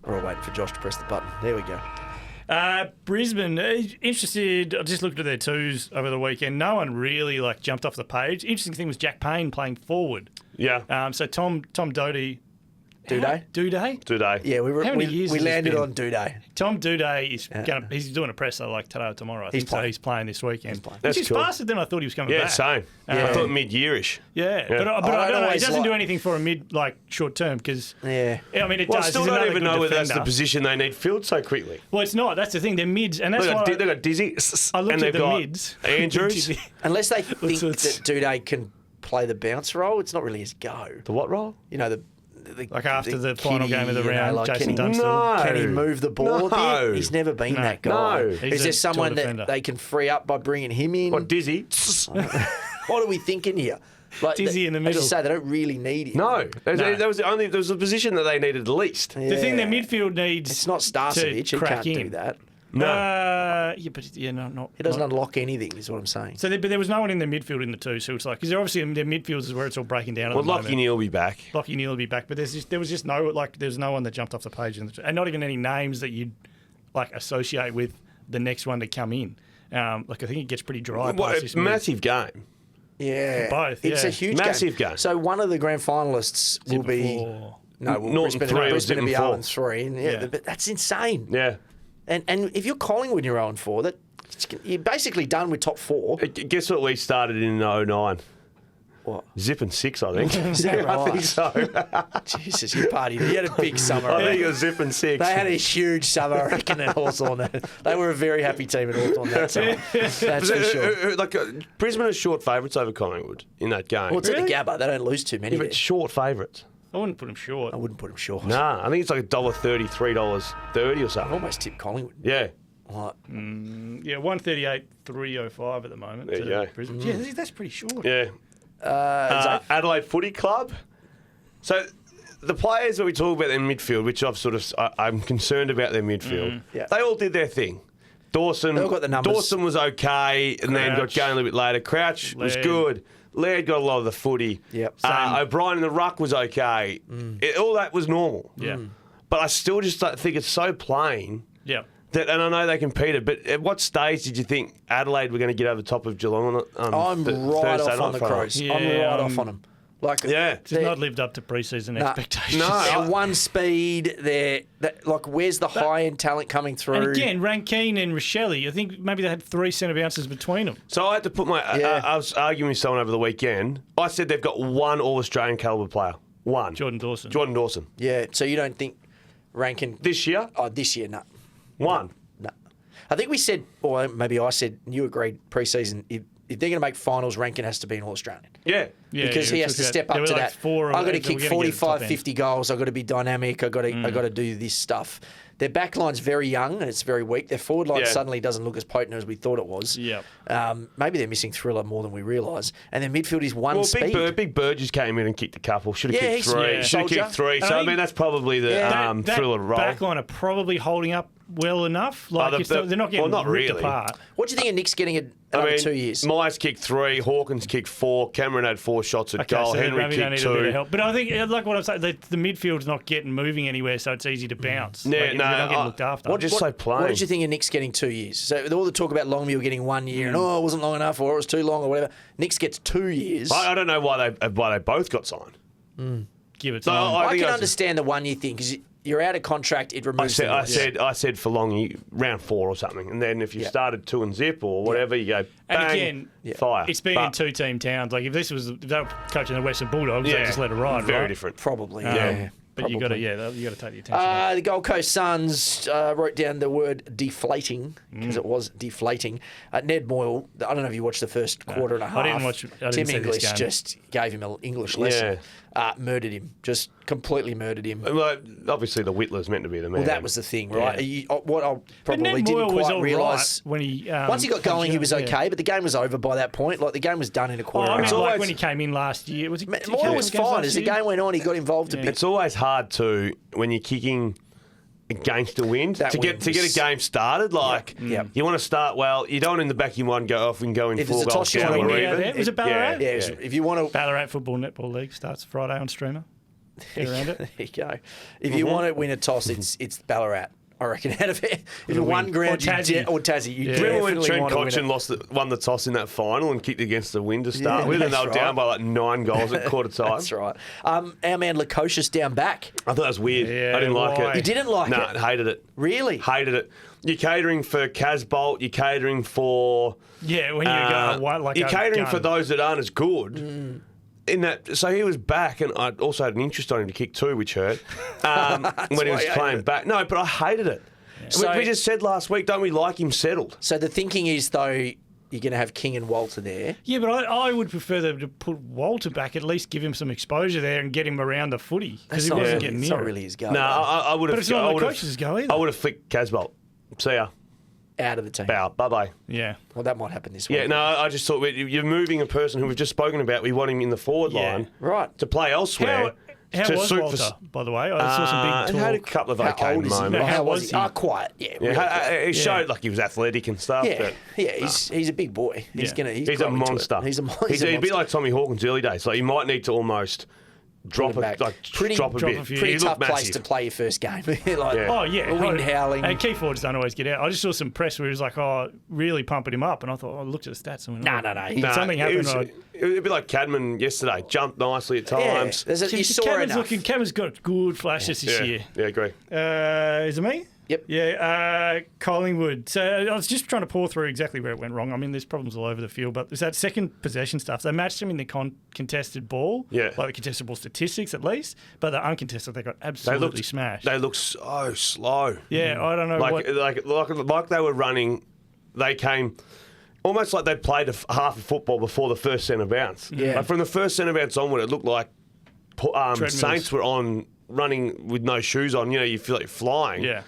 We're all waiting for Josh to press the button. There we go. Brisbane, interested. I just looked at their 2s over the weekend. No one really like jumped off the page. Interesting thing was Jack Payne playing forward. Yeah, So Tom Doty. Duday? Duday? today. Yeah, How many years we has this landed been? on Duday. Tom Duday is he's doing a presser like today or tomorrow. I think so. playing. He's playing this weekend. That's Which is cool. faster than I thought he was coming Yeah, back. same. I thought mid-yearish. Yeah, but I I don't know. It always doesn't do like- anything for a mid short term because Yeah. I mean it Well, I does. still He's don't another even good know whether that's the defender. position they need filled so quickly. Well, it's not. That's the thing. They're mids, and that's why They got Dizzy, I looked and at they've the got mids. Andrews. Unless they think it's- that Duday can play the bounce role. It's not really his go. The what role? You know, the Like after the final Kenny, game of the you know, round, like Jason Kenny- Dunstall. No. Can he move the ball a bit? He's never been that guy. No. He's Is there a someone tour that defender. they can free up by bringing him in? What, Dizzy? What are we thinking here? Like, Dizzy in the As middle. you say, they don't really need him. No. There was a position that they needed the least. The thing their Yeah. midfield needs It's not Starcevic. to He crack can't in. do that. No. Not. He doesn't unlock anything, is what I'm saying. So, but there was no one in the midfield in the two, so it's like, because obviously their midfield is where it's all breaking down. Well, at the Lockie moment. Neal will be back. Lockie Neal will be back, but there was just no one that jumped off the page, and not even any names that you'd like associate with the next one to come in. I think it gets pretty dry. What, past this a massive game. Yeah. Both, It's yeah. a huge Massive game. So one of the grand finalists will be... Before. No, Norton Brisbane, 3 or Brisbane will be Zippen 4. 0-3. And yeah, Yeah. but that's insane. Yeah. And if you're Collingwood and you're 0-4, you're basically done with top four. Guess what we started in 09? What? Zipping 6, I think. Is that I think right? so. Jesus, you partied. You had a big summer. I think it was zipping 6. They had a huge summer, I reckon, at Hawthorn. They were a very happy team at Hawthorn that time. That's for sure. Brisbane are short favourites over Collingwood in that game. Well, it's at Really? the Gabba. They don't lose too many Yeah, there. but short favourites. I wouldn't put him short. I wouldn't put them short. Nah, I think it's like $1.30, $3.30 or I something. almost tipped Collingwood. Yeah. Like, Yeah, 138, 305 at the moment. There you go. Brisbane. Yeah, that's pretty short. Yeah. Adelaide Footy Club. So the players that we talk about in midfield, which I'm concerned about their midfield. Yeah. They all did their thing. Dawson, They all got the numbers. Dawson was okay, and then got Crouch. going a little bit later. Crouch was Laird. good. Laird got a lot of the footy. Yep. O'Brien in the ruck was okay. All that was normal. Yeah. But I still just think it's so plain. Yeah. And I know they competed, but at what stage did you think Adelaide were going to get over the top of Geelong on I'm right Thursday off on night, the Friday? Crows. Yeah, I'm right off on them. Like, Yeah. Just they're- not lived up to pre-season expectations. No. They're one speed. Like, where's the high-end talent coming through? And again, Rankine and Rochelle, I think maybe they had 3 centre bounces between them. So I had to put my... Yeah. I was arguing with someone over the weekend. I said they've got one All-Australian calibre player. One. Jordan Dawson. Jordan Dawson. Yeah, so you don't think Rankin... This year, this year, no. one. No. I think we said, or maybe I said, you agreed pre-season, if they're going to make finals, Rankin has to be an All-Australian. Yeah. Yeah, Because yeah, he it has to took step out- up there to were like that. 4 I've got to that kick were gonna get to the top 45, end. 50 goals. I've got to be dynamic. I've got to do this stuff. Their back line's very young and it's very weak. Their forward line Yeah. suddenly doesn't look as potent as we thought it was. Yep. Maybe they're missing Thriller more than we realise. And their midfield is one Well, speed. Big Bird just came in and kicked a couple. Should have Yeah, kicked he's- 3. yeah. Should have kicked Soldier. 3. And So, I I mean, think that's probably the Yeah. Thriller role. Backline are probably holding up well enough. Like they're not getting not ripped really. apart. What do you think of Nick's getting another 2 years? Myers kicked 3, Hawkins kicked 4, Cameron had 4 shots at Okay, goal, so they Henry maybe don't kicked need a bit 2. of help. But I think, like what I'm saying, the midfield's not getting moving anywhere, so it's easy to bounce. Yeah, Like, no, they're not getting I- looked after. what just so plain. What did you think of Nick's getting 2 years? So with all the talk about Longmuir getting 1 year and it wasn't long enough or it was too long or whatever. Nick's gets 2 years. I don't know why they both got signed. Give it No, time. I think can I was- understand the 1 year thing because you're out of contract. It I removes. said, the I noise. said, I said for long, round 4 or something, and then if you Yeah. started 2 and zip or whatever, you go bang, And again, fire. It's been in 2-team towns. Like if they were coaching the Western Bulldogs, they just let it ride. very right? different. Probably. But you got to, probably. you got to take the attention. The Gold Coast Suns wrote down the word deflating because it was deflating. Ned Moyle, I don't know if you watched the first quarter and a half. I didn't watch. I didn't Tim see this English game. just gave him an English lesson. Murdered him. Just completely murdered him. Well, obviously, the Whittler's meant to be the man. Well, that was the thing, right? What I But probably Ned didn't Moyle was quite all realise. right when he Once he got going, he was yeah. okay, but the game was over by that point. Like the game was done in a Oh, quarter. I and a mean, half. like always- when he came in last year, was he? Moyle was fine as the game went on. He got involved a bit. It's always hard to when you're kicking against the wind That to get wind to get was- a game started. Like Yep. you want to start well. You don't in the back of your mind go off and go in If full it's a goals toss, you down wanna or win out even. there. Was it Ballarat? Yeah, if you want to, Ballarat Football Netball League starts Friday on Streamer. Get around it. there you go. If you want to win a toss, it's Ballarat. I reckon out of it. If you won ground, Or Tassie. or Tassie, you Remember when definitely Trent want to win Cotchin it. won the toss in that final and kicked against the wind to start Yeah, with, and they were that's down right. by like 9 goals at quarter time. That's right. Our man Lukosius down back. I thought that was weird. Yeah, I didn't like why? it. You didn't like No, it? hated it. Really? Hated it. You're catering for Casbolt. You're catering for. Yeah, when you go like you're a catering gun. for those that aren't as good. In that, so he was back, and I also had an interest on him to kick 2, which hurt when he why was you hated playing it. back. No, but I hated it. So- we just said last week, don't we like him settled? So the thinking is though, you're going to have King and Walter there. Yeah, but I would prefer them to put Walter back, at least give him some exposure there and get him around the footy because he wasn't getting It's near not it. really his go. No, I would have. But it's not the coach's go either. I would have flicked Casbolt. See ya. Out of the team. Bow. Bye bye. Yeah. Well, that might happen this week. Yeah, no, I just thought you're moving a person who we've just spoken about. We want him in the forward line Right. to play elsewhere. How to was suit Walter, by the way? I saw some and big had a talk. couple of How okay old is he? moments. How was was he? he? Quiet. Yeah. Yeah, real he showed like he was athletic and stuff. Yeah, but he's a big boy. He's Yeah. gonna. He's he's a growing into it. monster. He's a monster. He's a bit like Tommy Hawkins early days. Like he might need to almost drop Put him back. drop a drop bit. a few. pretty He tough looked place massive. to play your first game. like, Yeah. Oh, yeah. the wind howling. And key forwards don't always get out. I just saw some press where he was like, really pumping him up. And I thought, I looked at the stats and went, No. Did something happen? It was a bit like Cadman yesterday. Jumped nicely at times. Yeah, you saw enough. Cameron's got good flashes this year. Yeah, agree. Is it me? Yep. Yeah, Collingwood. So I was just trying to pour through exactly where it went wrong. I mean, there's problems all over the field, but there's that second possession stuff. They matched them in the contested ball, Yeah. like the contested ball statistics at least, but the uncontested, they got absolutely smashed. They looked so slow. Yeah, I don't know Like what... like they were running. They came almost like they'd played half of football before the first centre bounce. Yeah. Like from the first centre bounce onward, it looked like Saints were on running with no shoes on. You know, you feel like you're flying. Yeah.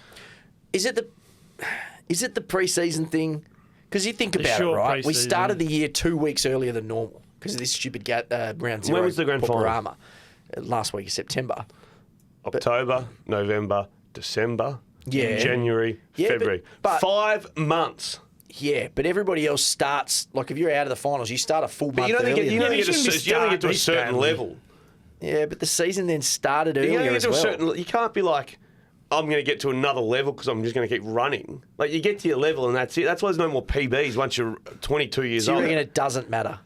Is it the pre-season thing? Because you think The about it, short right? We pre-season. started the year 2 weeks earlier than normal because of this stupid round zero. When was the grand final? Panorama. Last week of September. October, November, December, Yeah. January, Yeah, February. but 5 months. Yeah, but everybody else starts, like if you're out of the finals, you start a full month You don't earlier. think than you that. only get to a certain badly. level. Yeah, but the season then started You earlier only get as to a well. certain. You can't be like, I'm going to get to another level because I'm just going to keep running. Like you get to your level and that's it. That's why there's no more PBs once you're 22 years So you old. reckon it doesn't matter?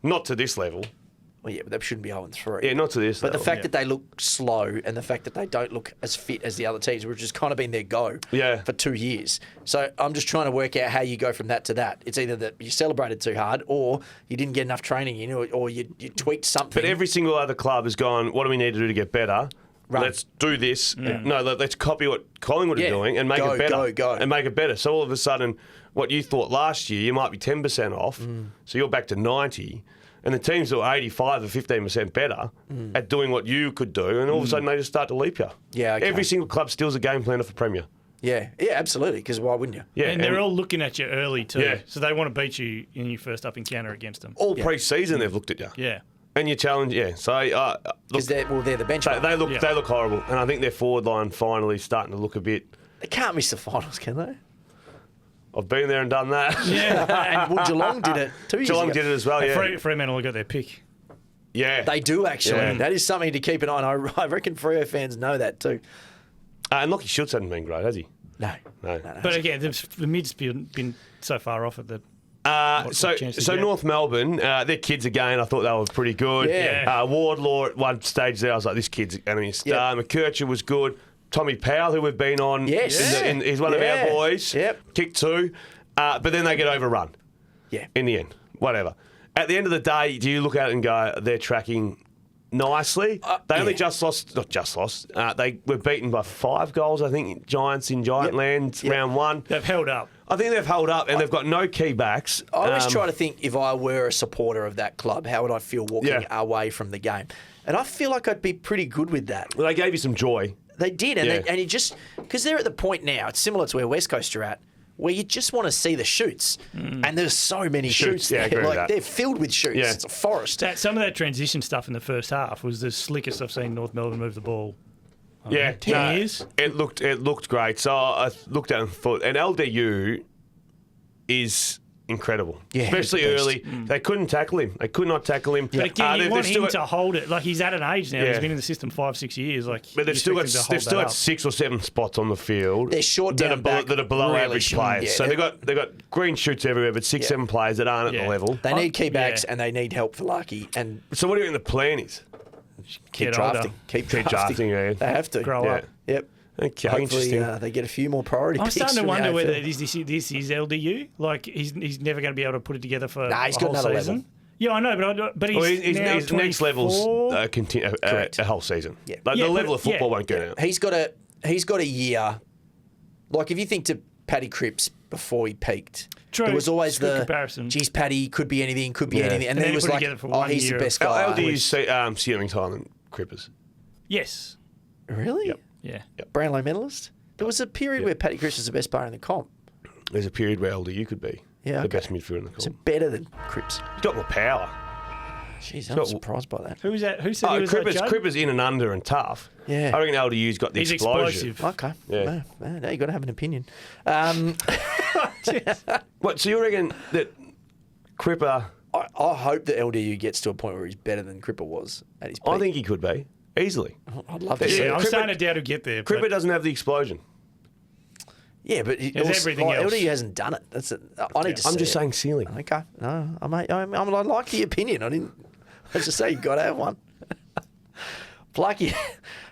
Not to this level. Well, yeah, but they shouldn't be 0-3. Yeah, not to this But level. the fact that they look slow and the fact that they don't look as fit as the other teams, which has kind of been their go for 2 years. So I'm just trying to work out how you go from that to that. It's either that you celebrated too hard or you didn't get enough training in or you tweaked something. But every single other club has gone, what do we need to do to get better? Run. Let's do this. No, let's copy what Collingwood Yeah. are doing and make Go, it better. go. And make it better. So all of a sudden, what you thought last year, you might be 10% off. So you're back to 90. And the teams that were 85 or 15% better at doing what you could do. And all of a sudden, they just start to leap you. Yeah, okay. Every single club steals a game planner for Premier. Yeah, absolutely, because why wouldn't you? Yeah, And they're all looking at you early too. Yeah. So they want to beat you in your first up encounter against them. all pre-season they've looked at you. Yeah. And you challenge, So look, Because they're the benchmark. they look Yeah. they look horrible. And I think their forward line finally starting to look a bit. They can't miss the finals, can they? I've been there and done that. Yeah. And Geelong did it 2 years Geelong ago. did it as well. Yeah, Fremantle got their pick. yeah. They do actually. Yeah. That is something to keep an eye on. I reckon Freo fans know that too. And Lockie Schultz hasn't been great, has he? No. No. But again, the mid's been so far off at the. So chance to get? North Melbourne, their kids again. I thought they were pretty good. Yeah. Wardlaw at one stage there, I was like, this kid's going to be a star. McKercher was good. Tommy Powell, who we've been on, Yes. he's one of our boys. Yep. Kicked 2, but then they get overrun. Yeah. In the end, whatever. At the end of the day, do you look at it and go, they're tracking nicely? They only just lost, not just lost. They were beaten by 5 goals, I think. Giants in Giantland, round 1. They've held up. I think they've held up and they've got no key backs. I always try to think if I were a supporter of that club, how would I feel walking away from the game? And I feel like I'd be pretty good with that. Well, they gave you some joy. They did, and you just because they're at the point now. It's similar to where West Coast are at, where you just want to see the shoots, and there's so many shoots yeah, I agree there. with Like that. they're filled with shoots. Yeah. It's a forest. Some of that transition stuff in the first half was the slickest I've seen North Melbourne move the ball. 10 years. It looked great. So I looked at it and thought, and LDU is incredible. Yeah, especially he's the early. They couldn't tackle him. They could not tackle him. But again, you they've want still him to got- hold it. Like he's at an age now. Yeah. He's been in the system 5-6 years. Like, But they've you still got expect him to hold that up. 6 or 7 spots on the field. They're short that down are below, back, that are below really average short. players. Yeah, So they've got green shoots everywhere, but 6-7 players that aren't at the level. They need key backs Yeah. and they need help for Larky and So what do you think the plan is? keep Get drafting. older. Keep Keep drafting, yeah. They have to Grow Yeah. up. Yep. Okay, Hopefully interesting. they get a few more priority I'm picks. starting to from the wonder whether AFL. this is LDU. Like he's never going to be able to put it together for Nah, he's a got whole another season. level. Yeah, I know, but he's Well, he's now next 24. level's Correct. a whole season. Yeah. Like Yeah, the level but- of football yeah. won't get out. He's got a year. Like if you think to Paddy Cripps before he peaked. True. There was always It's a good the comparison. geez, Paddy could be anything, could be Yeah. anything, and then it was anybody like, get it for oh, one he's year. the best How guy. old do you see ceiling time and Crippers? Yes. Really? Yep. Yeah. Brownlow medalist. There was a period where Paddy Cripps was the best player in the comp. There's a period where older you could be. Yeah, The okay. best midfielder in the So comp. better than Cripps. He's got more power. Jeez, I'm got- surprised by that. Who was that? Who said he was like Judd? Crippers in and under and tough. Yeah. I reckon LDU's got the He's explosion. explosive. Okay. Yeah. Now you got to have an opinion. What? So you reckon that Cripper? I hope that LDU gets to a point where he's better than Cripper was at his peak. I think he could be easily. I'd love to Yeah, see Yeah, it. I'm Cripper- starting to doubt he'll get there. Cripper but doesn't have the explosion. Yeah, but There's everything else. LDU hasn't done it. That's it. I need to see I'm just it. saying ceiling. Okay. No, I like the opinion. I just say you got to have one. Plucky.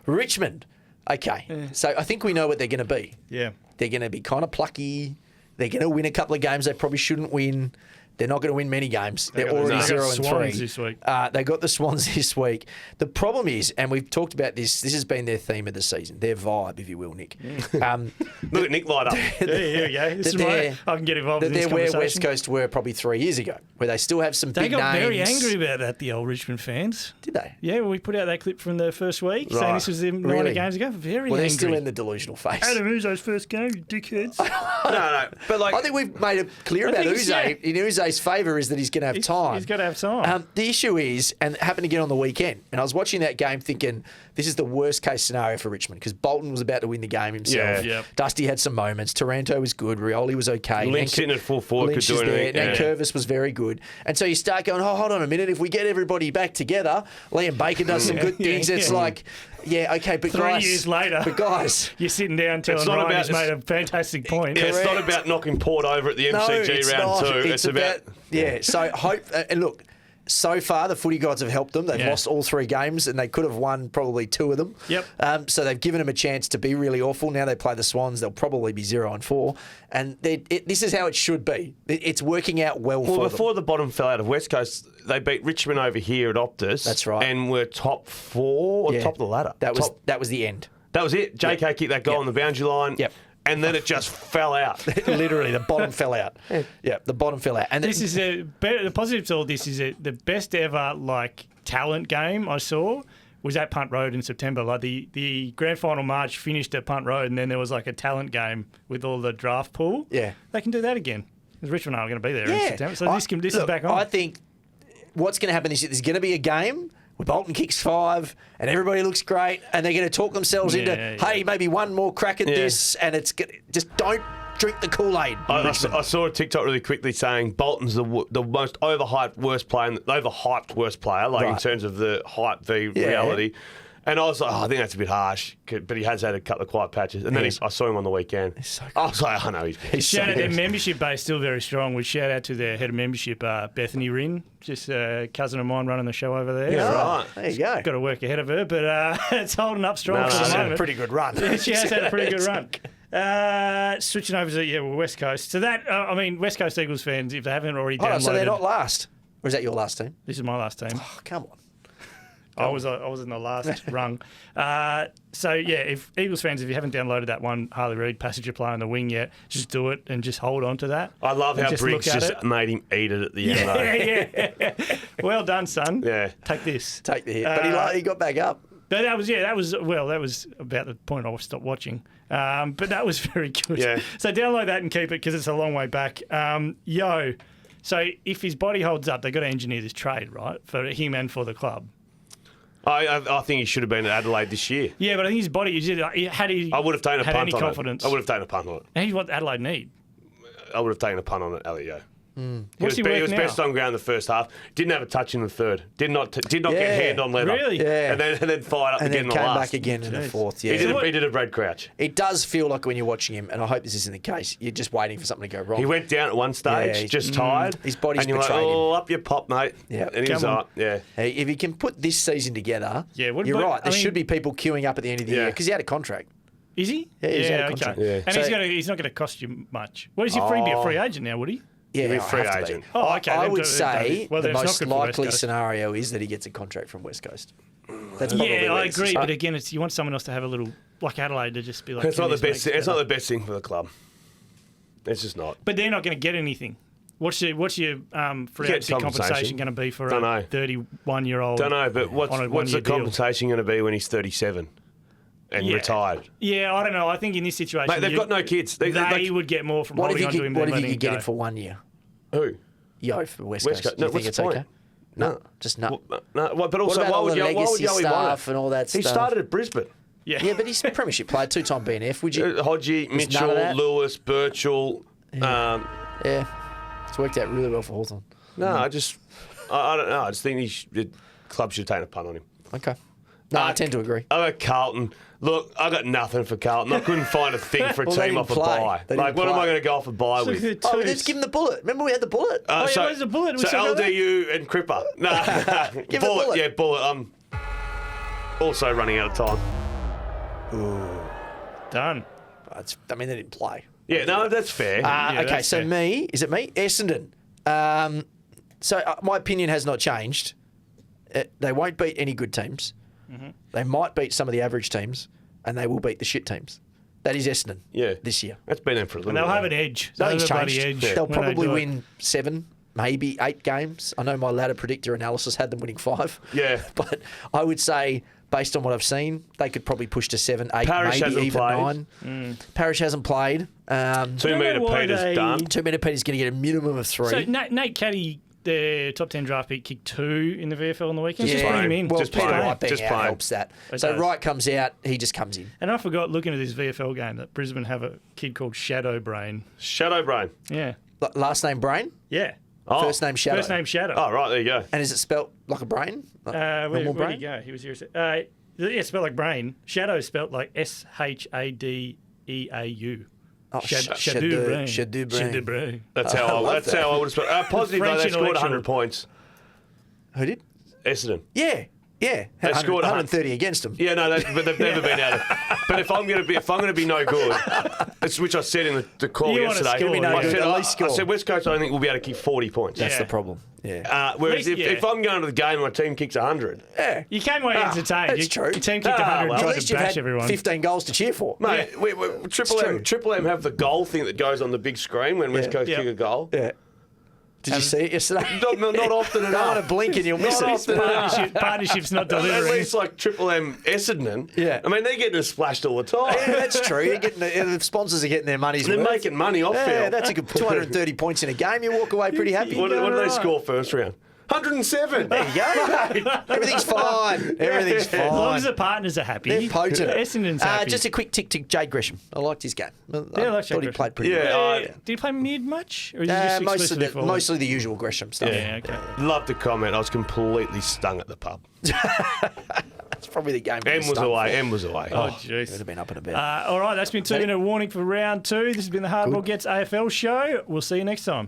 Richmond. Okay. So I think we know what they're going to be. Yeah. They're going to be kind of plucky. They're going to win a couple of games they probably shouldn't win. They're not going to win many games. They're got the- already they got 0-3. Swans this week. They got the Swans this week. The problem is, and we've talked about this. This has been their theme of the season, their vibe, if you will, Nick. Look at Nick light up. Yeah, here we go. This is that why they're- I can get involved that in this they're where conversation. West Coast were probably 3 years ago, where they still have some They big got names. very angry about that, the old Richmond fans. Did they? Yeah, well, we put out that clip from the first week saying Right. this was them Really? 90 games ago. Very Well, they're angry. still in the delusional phase. Adam Uzo's first game, you dickheads. No, but like I think we've made it clear I about think Uze. so. In Uze's favour is that he's going to have time. He's got to have time. The issue is, and it happened again on the weekend, and I was watching that game thinking, this is the worst case scenario for Richmond because Bolton was about to win the game himself. Yeah. Yep. Dusty had some moments. Taranto was good. Rioli was okay. Lynch sitting at full forward Lynch could do is there. anything. Yeah. Nankervis was very good. And so you start going, oh, hold on a minute. If we get everybody back together, Liam Baker does some good things. It's like, yeah, okay, but 3 guys. years later, But guys. you're sitting down telling not Ryan about- he's made a fantastic point. Yeah, it's not Correct. about knocking Port over at the No, MCG it's round not. 2. It's about yeah. So hope and look. So far, the footy gods have helped them. They've Yeah. lost all 3 games, and they could have won probably 2 of them. Yep. So they've given them a chance to be really awful. Now they play the Swans. They'll probably be 0-4, and this is how it should be. It's working out well for Well, them. before the bottom fell out of West Coast, they beat Richmond over here at Optus. That's right. And were top 4 or Yeah. top of the ladder. That was Top- that was the end. that was it. JK kicked that goal Yep. on the boundary line. Yep. And then it just fell out. Literally, the bottom fell out. Yeah, the bottom fell out. And This is the positive to all this is that the best ever like talent game I saw was at Punt Road in September. Like the grand final march finished at Punt Road, and then there was like a talent game with all the draft pool. Yeah. They can do that again. 'Cause Richmond aren't going to be there in yeah. September, so this is back on. I think what's going to happen is there's going to be a game where Bolton kicks 5 and everybody looks great, and they're going to talk themselves into, hey, maybe one more crack at this, and it's just don't drink the Kool-Aid. I saw a TikTok really quickly saying Bolton's the most overhyped worst player, like in Right. terms of the hype v reality. And I was like, I think that's a bit harsh, but he has had a couple of quiet patches. And then I saw him on the weekend. so I was like, I know he's Shout out so their good. membership base, still very strong. We shout out to their head of membership, Bethany Rynne, just a cousin of mine running the show over there. Yeah, So right. There you go. Got to work ahead of her, but it's holding up strong No, for no, the no. Had a moment. pretty good run. She has had a pretty good run. Switching over to West Coast. So that West Coast Eagles fans, if they haven't already Hold downloaded, on, so they're not last. Or is that your last team? this is my last team. Oh, come on. I was in the last rung. If Eagles fans, if you haven't downloaded that one Harley Reid passenger play on the wing yet, just do it and just hold on to that. I love And how Briggs look at just it. made him eat it at the end, though. Yeah. Well done, son. Yeah. Take this. Take the hit. But he got back up. But that was about the point I stopped watching. But that was very good. Yeah. So download that and keep it because it's a long way back. So if his body holds up, they've got to engineer this trade, right, for him and for the club. I think he should have been at Adelaide this year. Yeah, but I think his body, I would have taken a had punt any on confidence. it. I would have taken a punt on it. He's what Adelaide need. I would have taken a punt on it, Elliot. What's he He worth was now? best on ground in the first half. Didn't have a touch in the third. Did not Yeah. get hand on leather. Really? Yeah. And then fired up And again then in the came last. back again in the Jeez. fourth. He Yeah. did a Brad Crouch. It does feel like when you're watching him, and I hope this isn't the case, you're just waiting for something to go wrong. He went down at one stage, Yeah, just tired. His body's and you're like, betrayed him. oh, up your pop, mate. Yeah. And he was Come on. like, yeah. Hey, if he can put this season together, you're but- right. There I mean- should be people queuing up at the end of the Yeah. year because he had a contract. Is he? Yeah, he's out of okay. contract. Yeah. And So- he's not going to cost you much. What is he free? Be a free agent now, would he? Yeah, He'll be I free have to be. agent. Oh, okay. I Then would don't- say well, the then it's not most good for West likely Coast. scenario is that he gets a contract from West Coast. That's probably Yeah, where I this agree. is. But again, you want someone else to have a little, like Adelaide, to just be like. It's not "Can the this best. make It's not sense?" the best thing for the club. It's just not. But they're not going to get anything. What's your free Get agency compensation going to be for Don't a know. 31-year-old? Don't know, but what's the deal? compensation going to be when he's 37 and retired? Yeah, I don't know. I think in this situation, Mate, they've got no kids. They would get more from What if holding on to him. you than could letting get him him for 1 year? Who? Yo, for West West Coast. Coast. Do you No, think what's it's the okay? point? No, just no. No, but also, about why all would the Yowie legacy want stuff it? and all that He stuff? started at Brisbane. Yeah, but he's a premiership player, 2-time BNF. Would you? Hodgie, There's none of Mitchell, that? Lewis, Birchall. Yeah, it's worked out really well for Hawthorn. No, I don't know. I just think the club should have taken a punt on him. Okay. No, I tend to agree. I got Carlton. Look, I got nothing for Carlton. I couldn't find a thing for a Well, they team didn't off a play. bye. They Like, didn't what am I play. going to go off a bye Look with? at Oh, two. let's give him the bullet. Remember we had the bullet? yeah, where's the bullet? We So still got that? LDU and Cripper. No, Give the bullet. Yeah, bullet. I'm also running out of time. Done. I mean, they didn't play. Yeah, no, that's fair. Okay, that's so fair. is it me? Essendon. My opinion has not changed. They won't beat any good teams. Mm-hmm. They might beat some of the average teams, and they will beat the shit teams. That is Essendon this year. That's been there for a little And they'll while. have an edge. Nothing's They'll have a bloody changed. edge They'll when they probably do it. win 7, maybe 8 games. I know my ladder predictor analysis had them winning 5. Yeah. But I would say, based on what I've seen, they could probably push to 7, 8, Parrish maybe hasn't even played. 9. Parrish hasn't played. 2 metre why Peter's they- done. 2 minute Petty's going to get a minimum of 3. So Nate Caddy, the top 10 draft pick, kicked 2 in the VFL in the weekend. Yeah. Just bring him in. Well, Just Peter playing. Wright being Just out playing. helps that. It So does. Wright comes out, he just comes in. And I forgot, looking at this VFL game, that Brisbane have a kid called Shadow Brain. Shadow Brain. Yeah. Last name Brain, Yeah. Oh. first name Shadow. First name Shadow. Oh, right, there you go. And is it spelt like a brain? Like Where'd normal brain? he go? He was here. Yeah, spelled like brain. Shadow spelled like SHADEAU. Oh, Shadow Brain. Shadow Brain. Shadow Brain. That's how I would have spelled. Positive, though, French they scored intellectual. 100 points. Who did? Essendon. Yeah. They 100, scored 130 against them. Yeah, no, but they've never been out of. But if I'm going to be no good, it's which I said in the call You wanna yesterday. score, no I good, said, at least I score. said West Coast. I don't think we'll be able to kick 40 points. That's Yeah. the problem. Yeah. Whereas Least- if I'm going to the game and my team kicks 100, Yeah. You came away entertained. that's Your true. team kicked 100 well, and At tried least to you've bash had everyone. 15 goals to cheer for. mate, true. Triple M have the goal thing that goes on the big screen when West Coast Yeah. kick a goal. Yeah. Did you see it yesterday? Not often Don't enough. want to blink and you'll miss Not it. often enough. Partnership's not At delivering. least like Triple M Essendon. Yeah. I mean, they're getting splashed all the time. Yeah, that's true. You're getting the sponsors are getting their money's They're worth. making money off Yeah, field. that's a good 230 points in a game. You walk away pretty happy. What did they score first round? 107. There you go. Everything's fine. Everything's fine. As long as the partners are happy. They're potent. Essendon's happy. Just a quick tick to Jade Gresham. I liked his game. I I like thought Jade he Gresham. played pretty Yeah, well. Did he play mid much? Or is he just exclusively forward? Mostly the usual Gresham stuff. Yeah, okay. Love to comment. I was completely stung at the pub. That's probably the game. M was away. M was away. Oh, Would jeez. have been up and about. All right, that's been 2 minute warning for round 2. This has been the Hardball Gets AFL show. We'll see you next time.